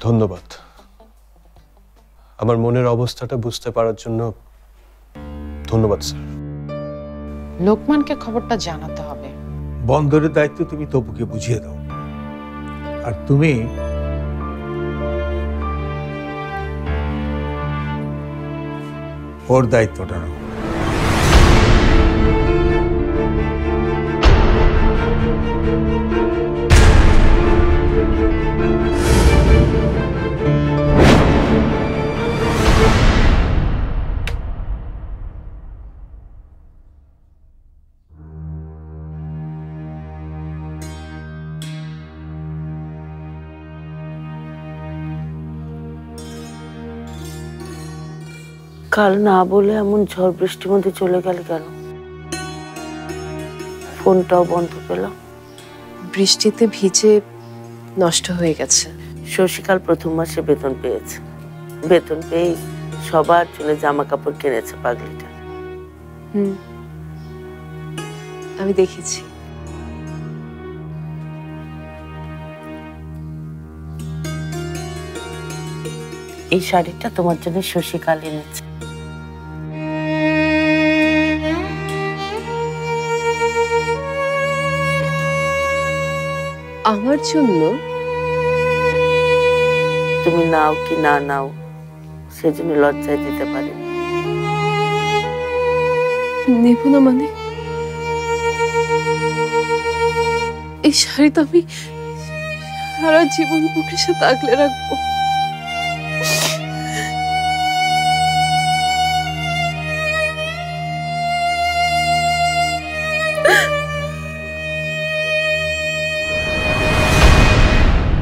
ধন্যবাদ। আমার মনের অবস্থাটা বুঝতে পারার জন্য ধন্যবাদ স্যার। লোকমানকে খবরটা জানাতে হবে। বন্দরের দায়িত্ব তুমি তপুকে বুঝিয়ে দাও, আর তুমি ওর দায়িত্বটা নাও। কাল না বলে এমন ঝড় বৃষ্টির মধ্যে চলে গেল কেন? ফোনটাও বন্ধ পেলাম। বৃষ্টিতে ভিজে নষ্ট হয়ে গেছে। শশীকাল প্রথম মাসে বেতন পেয়েছে, বেতন পেয়ে সবার জন্য জামা কাপড় কিনেছে পাগলিটা। আমি দেখেছি। এই শাড়িটা তোমার জন্য শশীকাল এনেছে। আমার জন্য? তুমি নাও কি না নাও সেজন্য লজ্জায় দিতে পারি। নেব না মানে? এই শাড়ি তো আমি সারা জীবন বুকের সাথে আগলে রাখবো।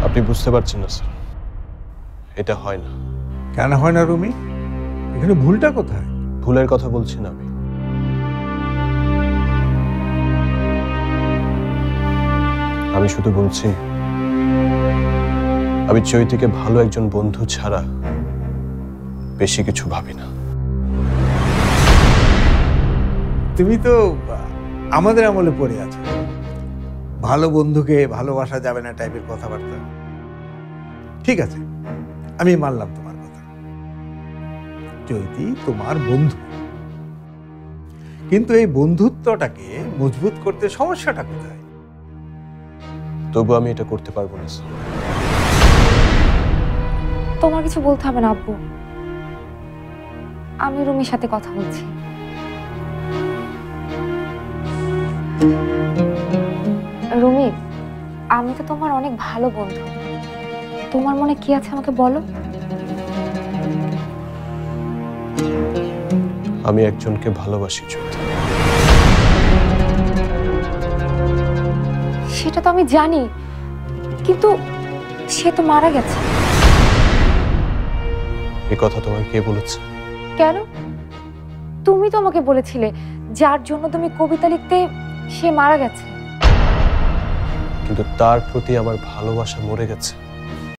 আপনি বুঝতে পারছেন না স্যার, এটা হয় না। কেন হয় না রুমি? এখানে ভুলটা কোথায়? ভুলের কথা বলছি না আমি শুধু বলছি আমি চৈতিকে ভালো একজন বন্ধু ছাড়া বেশি কিছু ভাবি না। তুমি তো আমাদের আমলে পড়ে আছো, ভালো বন্ধুকে ভালোবাসা যাবে না টাইপের কথাবার্তা। ঠিক আছে, আমি মানলাম তোমার কথা, চৈতি তোমার বন্ধু, কিন্তু এই বন্ধুত্বটাকে মজবুত করতে সমস্যাটা কোথায়? তবু আমি এটা করতে পারবো না স্যার। তোমার কিছু বলতে হবে না আব্বু, আমি রুমির সাথে কথা বলছি। রুমি, আমি তো তোমার অনেক ভালো বন্ধু, তোমার মনে কি আছে আমাকে বলো। আমি একজনকে ভালোবাসি চৈতি। সেটা তো আমি জানি, কিন্তু সে তো মারা গেছে। এই কথা তোমাকে কে বলেছে? কেন? তুমি তো আমাকে বলেছিলে যার জন্য তুমি কবিতা লিখতে সে মারা গেছে। কিন্তু তার প্রতি আমার ভালোবাসা মরে গেছে।